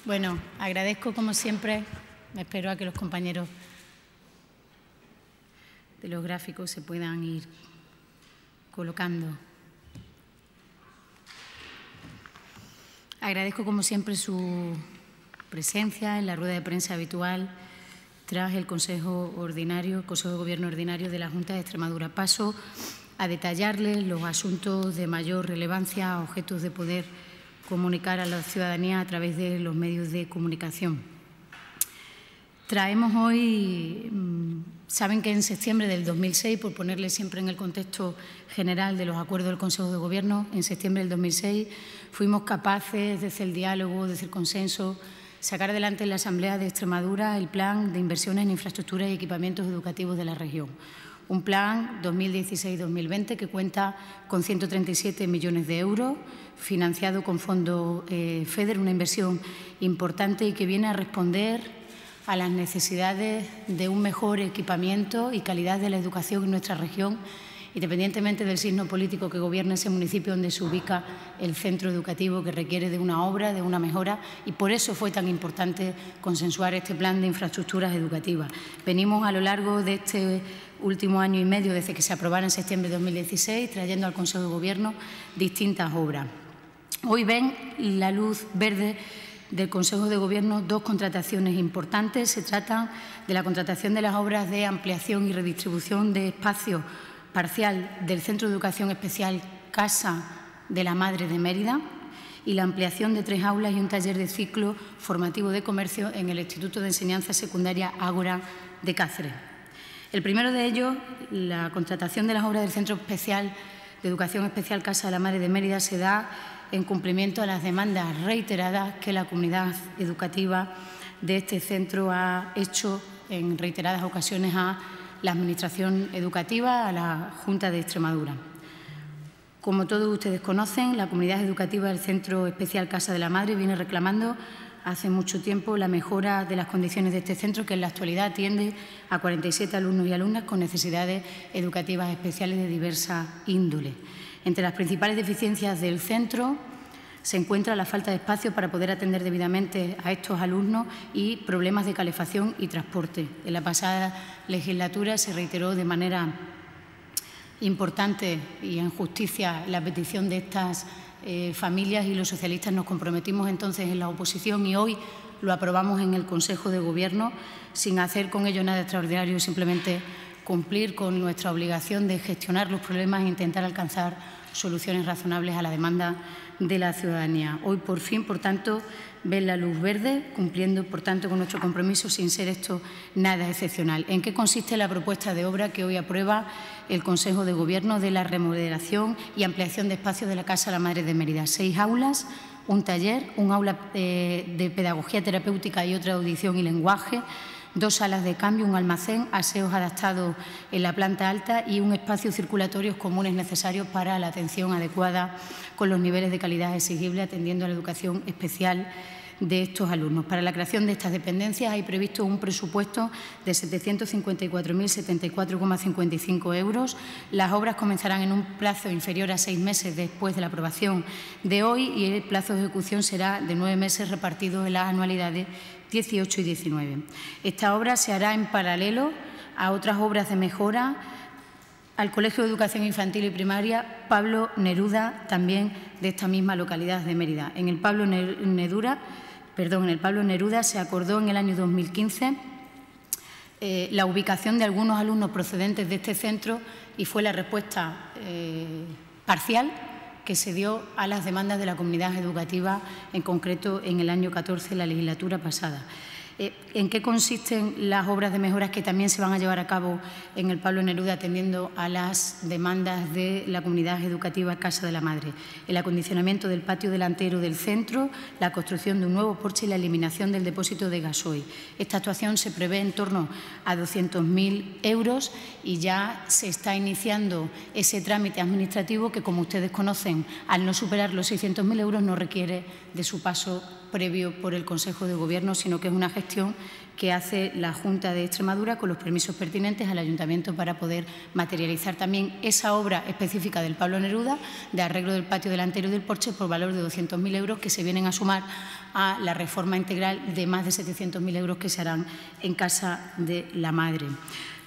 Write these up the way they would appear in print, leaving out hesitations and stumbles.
Bueno, agradezco como siempre, me espero a que los compañeros de los gráficos se puedan ir colocando. Agradezco como siempre su presencia en la rueda de prensa habitual tras el Consejo de Gobierno Ordinario de la Junta de Extremadura. Paso a detallarles los asuntos de mayor relevancia, objetos de poder comunicar a la ciudadanía a través de los medios de comunicación. Traemos hoy, saben que en septiembre del 2006, por ponerle siempre en el contexto general de los acuerdos del Consejo de Gobierno, en septiembre del 2006 fuimos capaces, desde el diálogo, desde el consenso, sacar adelante en la Asamblea de Extremadura el Plan de Inversiones en Infraestructuras y Equipamientos Educativos de la región. Un plan 2016-2020 que cuenta con 137 millones de euros, financiado con fondo FEDER, una inversión importante y que viene a responder a las necesidades de un mejor equipamiento y calidad de la educación en nuestra región, independientemente del signo político que gobierne ese municipio donde se ubica el centro educativo, que requiere de una obra, de una mejora, y por eso fue tan importante consensuar este plan de infraestructuras educativas. Venimos a lo largo de este último año y medio, desde que se aprobara en septiembre de 2016, trayendo al Consejo de Gobierno distintas obras. Hoy ven la luz verde del Consejo de Gobierno dos contrataciones importantes. Se trata de la contratación de las obras de ampliación y redistribución de espacio parcial del Centro de Educación Especial Casa de la Madre de Mérida y la ampliación de 3 aulas y un taller de ciclo formativo de comercio en el Instituto de Enseñanza Secundaria Ágora de Cáceres. El primero de ellos, la contratación de las obras del Centro Especial de Educación Especial Casa de la Madre de Mérida, se da en cumplimiento a las demandas reiteradas que la comunidad educativa de este centro ha hecho en reiteradas ocasiones a la Administración Educativa, a la Junta de Extremadura. Como todos ustedes conocen, la comunidad educativa del Centro Especial Casa de la Madre viene reclamando hace mucho tiempo la mejora de las condiciones de este centro, que en la actualidad atiende a 47 alumnos y alumnas con necesidades educativas especiales de diversa índole. Entre las principales deficiencias del centro se encuentra la falta de espacio para poder atender debidamente a estos alumnos y problemas de calefacción y transporte. En la pasada legislatura se reiteró de manera importante y en justicia la petición de estas familias y los socialistas nos comprometimos entonces en la oposición y hoy lo aprobamos en el Consejo de Gobierno sin hacer con ello nada extraordinario, simplemente cumplir con nuestra obligación de gestionar los problemas e intentar alcanzar soluciones razonables a la demanda de la ciudadanía. Hoy, por fin, por tanto, ven la luz verde, cumpliendo, por tanto, con nuestro compromiso, sin ser esto nada excepcional. ¿En qué consiste la propuesta de obra que hoy aprueba el Consejo de Gobierno de la remodelación y ampliación de espacios de la Casa de la Madre de Mérida? 6 aulas, un taller, un aula de pedagogía terapéutica y otra de audición y lenguaje, 2 salas de cambio, un almacén, aseos adaptados en la planta alta y un espacio circulatorios comunes necesarios para la atención adecuada con los niveles de calidad exigibles, atendiendo a la educación especial de estos alumnos. Para la creación de estas dependencias hay previsto un presupuesto de 754.074,55 euros. Las obras comenzarán en un plazo inferior a 6 meses después de la aprobación de hoy y el plazo de ejecución será de 9 meses repartidos en las anualidades 18 y 19. Esta obra se hará en paralelo a otras obras de mejora al Colegio de Educación Infantil y Primaria Pablo Neruda, también de esta misma localidad de Mérida. En el Pablo Neruda se acordó en el año 2015 la ubicación de algunos alumnos procedentes de este centro y fue la respuesta parcial que se dio a las demandas de la comunidad educativa, en concreto en el año 14, la legislatura pasada. ¿En qué consisten las obras de mejoras que también se van a llevar a cabo en el Pablo Neruda, atendiendo a las demandas de la comunidad educativa Casa de la Madre? El acondicionamiento del patio delantero del centro, la construcción de un nuevo porche y la eliminación del depósito de gasoil. Esta actuación se prevé en torno a 200.000 euros y ya se está iniciando ese trámite administrativo que, como ustedes conocen, al no superar los 600.000 euros no requiere de su paso previo por el Consejo de Gobierno, sino que es una gestión gestión que hace la Junta de Extremadura con los permisos pertinentes al Ayuntamiento para poder materializar también esa obra específica del Pablo Neruda de arreglo del patio delantero y del porche por valor de 200.000 euros que se vienen a sumar a la reforma integral de más de 700.000 euros que se harán en Casa de la Madre.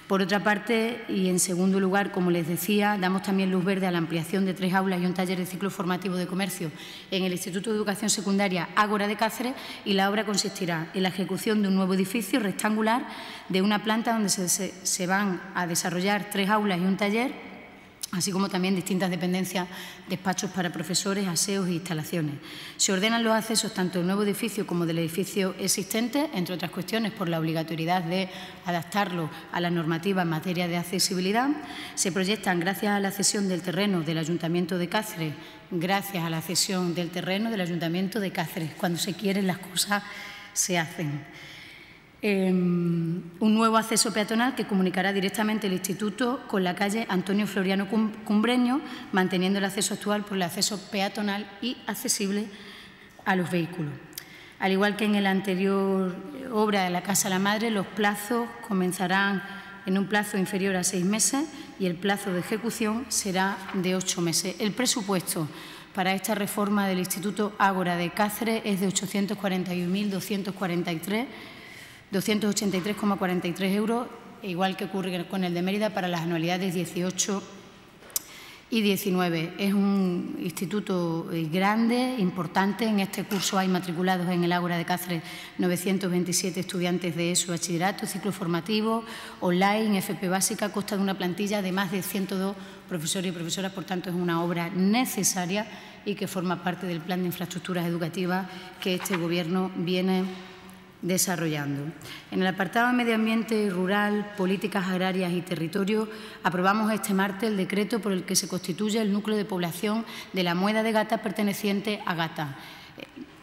Por otra parte, y en segundo lugar, como les decía, damos también luz verde a la ampliación de 3 aulas y un taller de ciclo formativo de comercio en el Instituto de Educación Secundaria Ágora de Cáceres, y la obra consistirá en la ejecución de un nuevo edificio rectangular de una planta donde se van a desarrollar 3 aulas y un taller, así como también distintas dependencias, despachos para profesores, aseos e instalaciones. Se ordenan los accesos tanto del nuevo edificio como del edificio existente, entre otras cuestiones por la obligatoriedad de adaptarlo a la normativa en materia de accesibilidad. Se proyectan, gracias a la cesión del terreno del Ayuntamiento de Cáceres, cuando se quieren las cosas se hacen. Un nuevo acceso peatonal que comunicará directamente el Instituto con la calle Antonio Floriano Cumbreño, manteniendo el acceso actual por el acceso peatonal y accesible a los vehículos. Al igual que en la anterior obra de la Casa de la Madre, los plazos comenzarán en un plazo inferior a 6 meses y el plazo de ejecución será de 8 meses. El presupuesto para esta reforma del Instituto Ágora de Cáceres es de 841.283,43 euros, igual que ocurre con el de Mérida para las anualidades 18 y 19. Es un instituto grande, importante. En este curso hay matriculados en el Ágora de Cáceres 927 estudiantes de ESO, bachillerato, ciclo formativo, online, FP básica, consta de una plantilla de más de 102 profesores y profesoras. Por tanto, es una obra necesaria y que forma parte del plan de infraestructuras educativas que este Gobierno viene desarrollando. En el apartado de Medio Ambiente Rural, Políticas Agrarias y Territorio, aprobamos este martes el decreto por el que se constituye el núcleo de población de la Mueda de Gata perteneciente a Gata.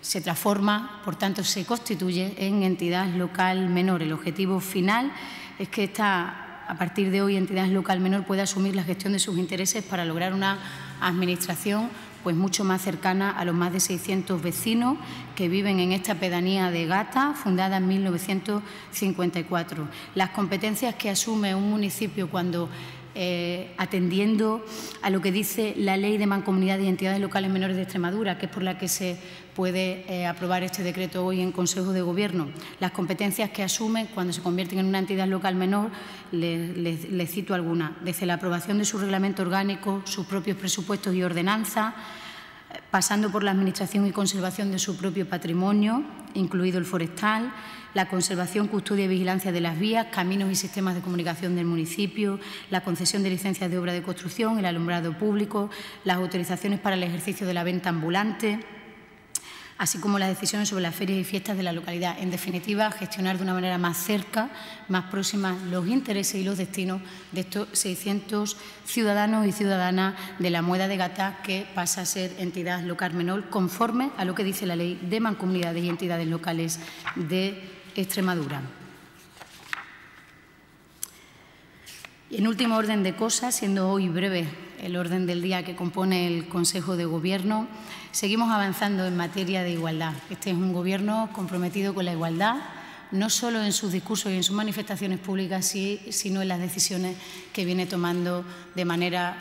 Se transforma, por tanto, se constituye en entidad local menor. El objetivo final es que a partir de hoy, entidad local menor pueda asumir la gestión de sus intereses para lograr una administración mucho más cercana a los más de 600 vecinos que viven en esta pedanía de Gata, fundada en 1954. Las competencias que asume un municipio cuando, atendiendo a lo que dice la Ley de Mancomunidades y Entidades Locales Menores de Extremadura, que es por la que se puede aprobar este decreto hoy en Consejo de Gobierno, las competencias que asume cuando se convierten en una entidad local menor, les cito algunas: desde la aprobación de su reglamento orgánico, sus propios presupuestos y ordenanzas, pasando por la administración y conservación de su propio patrimonio, incluido el forestal, la conservación, custodia y vigilancia de las vías, caminos y sistemas de comunicación del municipio, la concesión de licencias de obra de construcción, el alumbrado público, las autorizaciones para el ejercicio de la venta ambulante, así como las decisiones sobre las ferias y fiestas de la localidad. En definitiva, gestionar de una manera más cerca, más próxima, los intereses y los destinos de estos 600 ciudadanos y ciudadanas de la Mueda de Gata, que pasa a ser entidad local menor conforme a lo que dice la Ley de Mancomunidades y Entidades Locales de Extremadura. Y en último orden de cosas, siendo hoy breve el orden del día que compone el Consejo de Gobierno, seguimos avanzando en materia de igualdad. Este es un Gobierno comprometido con la igualdad, no solo en sus discursos y en sus manifestaciones públicas, sino en las decisiones que viene tomando de manera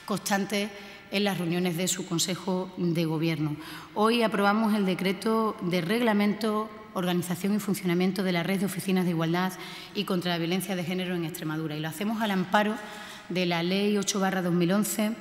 constante en las reuniones de su Consejo de Gobierno. Hoy aprobamos el decreto de reglamento, organización y funcionamiento de la red de oficinas de igualdad y contra la violencia de género en Extremadura, y lo hacemos al amparo de la Ley 8/2011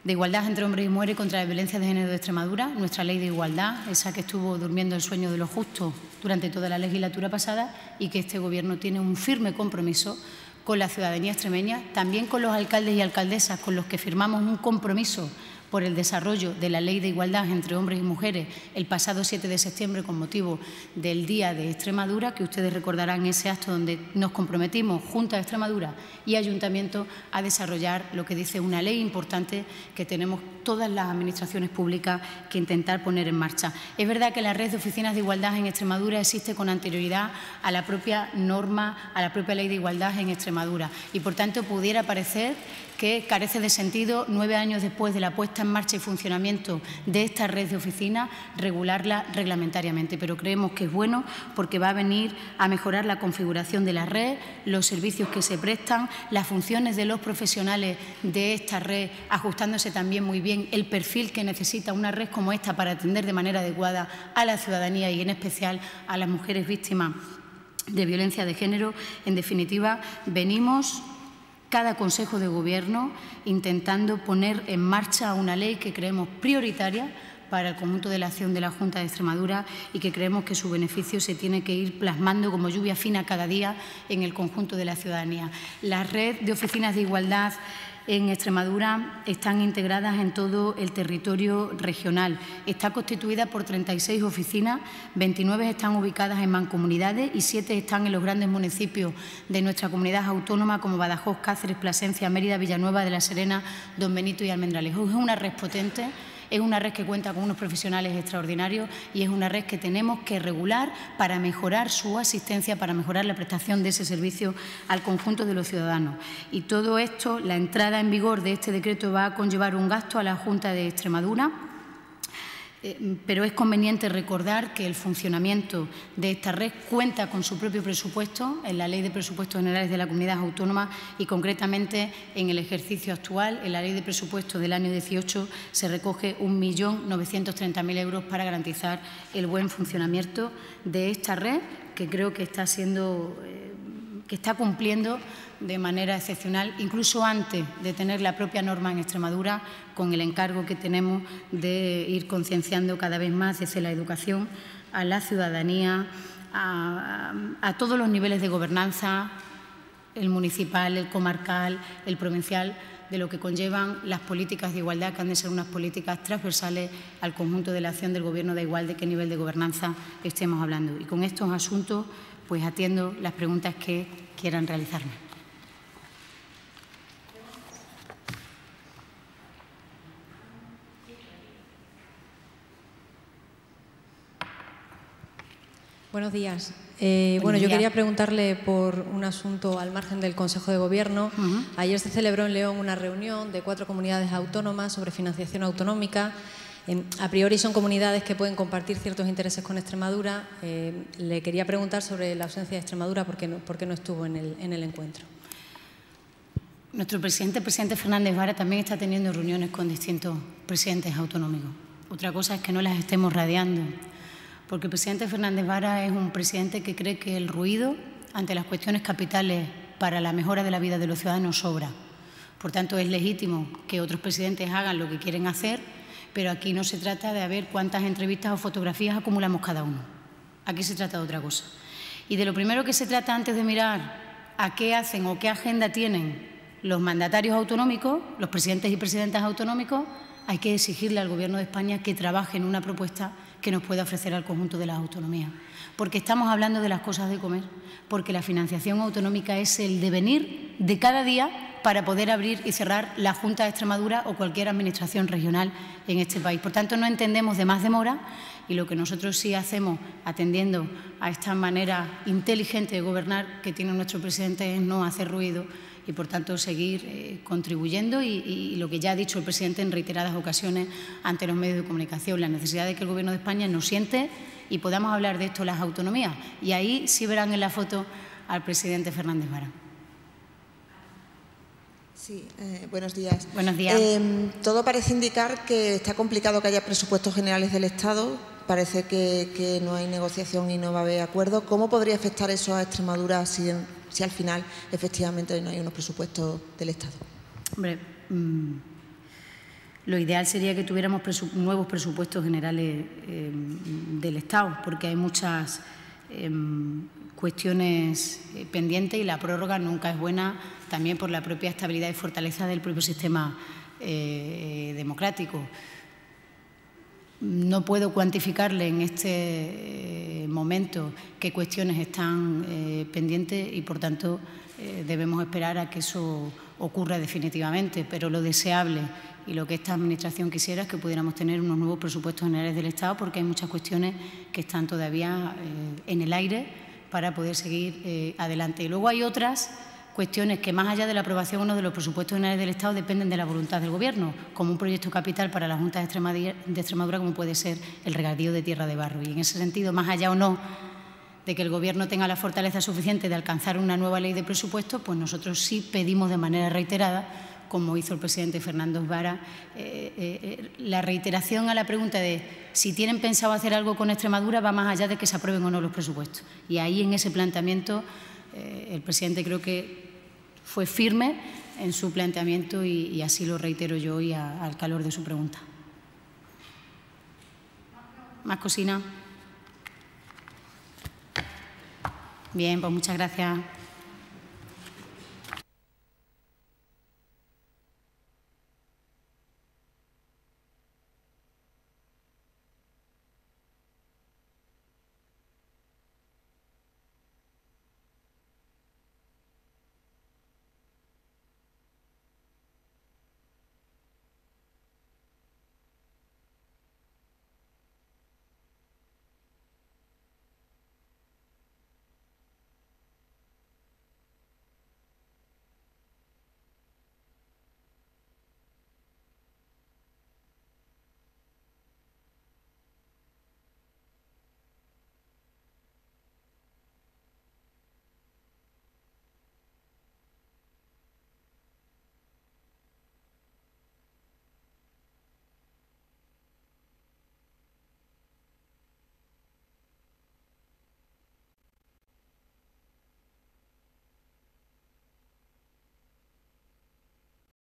de igualdad entre hombres y mujeres contra la violencia de género de Extremadura, nuestra ley de igualdad, esa que estuvo durmiendo el sueño de los justos durante toda la legislatura pasada y que este Gobierno tiene un firme compromiso con la ciudadanía extremeña, también con los alcaldes y alcaldesas con los que firmamos un compromiso por el desarrollo de la Ley de Igualdad entre hombres y mujeres el pasado 7 de septiembre con motivo del Día de Extremadura, que ustedes recordarán ese acto donde nos comprometimos, Junta de Extremadura y Ayuntamiento, a desarrollar lo que dice una ley importante que tenemos todas las administraciones públicas que intentar poner en marcha. Es verdad que la red de oficinas de igualdad en Extremadura existe con anterioridad a la propia norma, a la propia Ley de Igualdad en Extremadura, y por tanto pudiera parecer que carece de sentido, 9 años después de la puesta en marcha y funcionamiento de esta red de oficinas, regularla reglamentariamente. Pero creemos que es bueno porque va a venir a mejorar la configuración de la red, los servicios que se prestan, las funciones de los profesionales de esta red, ajustándose también muy bien el perfil que necesita una red como esta para atender de manera adecuada a la ciudadanía y en especial a las mujeres víctimas de violencia de género. En definitiva, venimos cada Consejo de Gobierno intentando poner en marcha una ley que creemos prioritaria para el conjunto de la acción de la Junta de Extremadura y que creemos que su beneficio se tiene que ir plasmando como lluvia fina cada día en el conjunto de la ciudadanía. La red de oficinas de igualdad en Extremadura están integradas en todo el territorio regional. Está constituida por 36 oficinas, 29 están ubicadas en mancomunidades y 7 están en los grandes municipios de nuestra comunidad autónoma como Badajoz, Cáceres, Plasencia, Mérida, Villanueva de la Serena, Don Benito y Almendralejo. Es una red potente. Es una red que cuenta con unos profesionales extraordinarios y es una red que tenemos que regular para mejorar su asistencia, para mejorar la prestación de ese servicio al conjunto de los ciudadanos. Y todo esto, la entrada en vigor de este decreto va a conllevar un gasto a la Junta de Extremadura, pero es conveniente recordar que el funcionamiento de esta red cuenta con su propio presupuesto en la Ley de Presupuestos Generales de la Comunidad Autónoma y, concretamente, en el ejercicio actual, en la Ley de Presupuestos del año 18, se recoge 1.930.000 euros para garantizar el buen funcionamiento de esta red, que creo que está cumpliendo de manera excepcional, incluso antes de tener la propia norma en Extremadura, con el encargo que tenemos de ir concienciando cada vez más desde la educación a la ciudadanía, a todos los niveles de gobernanza, el municipal, el comarcal, el provincial, de lo que conllevan las políticas de igualdad, que han de ser unas políticas transversales al conjunto de la acción del Gobierno, da igual de qué nivel de gobernanza estemos hablando. Y con estos asuntos, pues atiendo las preguntas que quieran realizarme. Buenos días. Bueno, yo quería preguntarle por un asunto al margen del Consejo de Gobierno. Ayer se celebró en León una reunión de 4 comunidades autónomas sobre financiación autonómica. A priori son comunidades que pueden compartir ciertos intereses con Extremadura. Le quería preguntar sobre la ausencia de Extremadura, ¿por qué no estuvo en el encuentro? Nuestro presidente Fernández Vara, también está teniendo reuniones con distintos presidentes autonómicos. Otra cosa es que no las estemos radiando, porque el presidente Fernández Vara es un presidente que cree que el ruido ante las cuestiones capitales para la mejora de la vida de los ciudadanos sobra. Por tanto, es legítimo que otros presidentes hagan lo que quieren hacer, pero aquí no se trata de ver cuántas entrevistas o fotografías acumulamos cada uno. Aquí se trata de otra cosa. Y de lo primero que se trata antes de mirar a qué hacen o qué agenda tienen los mandatarios autonómicos, los presidentes y presidentas autonómicos, hay que exigirle al Gobierno de España que trabaje en una propuesta que nos pueda ofrecer al conjunto de las autonomías. Porque estamos hablando de las cosas de comer, porque la financiación autonómica es el devenir de cada día para poder abrir y cerrar la Junta de Extremadura o cualquier administración regional en este país. Por tanto, no entendemos de más demora y lo que nosotros sí hacemos, atendiendo a esta manera inteligente de gobernar que tiene nuestro presidente, es no hacer ruido y, por tanto, seguir contribuyendo y lo que ya ha dicho el presidente en reiteradas ocasiones ante los medios de comunicación, la necesidad de que el Gobierno de España nos siente y podamos hablar de esto las autonomías. Y ahí sí verán en la foto al presidente Fernández Vara. Sí, buenos días. Buenos días. Todo parece indicar que está complicado que haya presupuestos generales del Estado. Parece que no hay negociación y no va a haber acuerdo. ¿Cómo podría afectar eso a Extremadura si al final efectivamente no hay unos presupuestos del Estado? Hombre, lo ideal sería que tuviéramos nuevos presupuestos generales del Estado, porque hay muchas cuestiones pendientes y la prórroga nunca es buena, también por la propia estabilidad y fortaleza del propio sistema democrático. No puedo cuantificarle en este momento qué cuestiones están pendientes y, por tanto, debemos esperar a que eso ocurra definitivamente. Pero lo deseable y lo que esta Administración quisiera es que pudiéramos tener unos nuevos presupuestos generales del Estado, porque hay muchas cuestiones que están todavía en el aire para poder seguir adelante. Y luego hay otras cuestiones que, más allá de la aprobación o no de los presupuestos generales del Estado, dependen de la voluntad del Gobierno, como un proyecto capital para la Junta de Extremadura, como puede ser el regadío de Tierra de Barro. Y en ese sentido, más allá o no de que el Gobierno tenga la fortaleza suficiente de alcanzar una nueva ley de presupuestos, pues nosotros sí pedimos de manera reiterada, como hizo el presidente Fernández Vara, la reiteración a la pregunta de si tienen pensado hacer algo con Extremadura va más allá de que se aprueben o no los presupuestos. Y ahí, en ese planteamiento, el presidente creo que fue firme en su planteamiento y así lo reitero yo hoy al calor de su pregunta. ¿Más cocina? Bien, pues muchas gracias.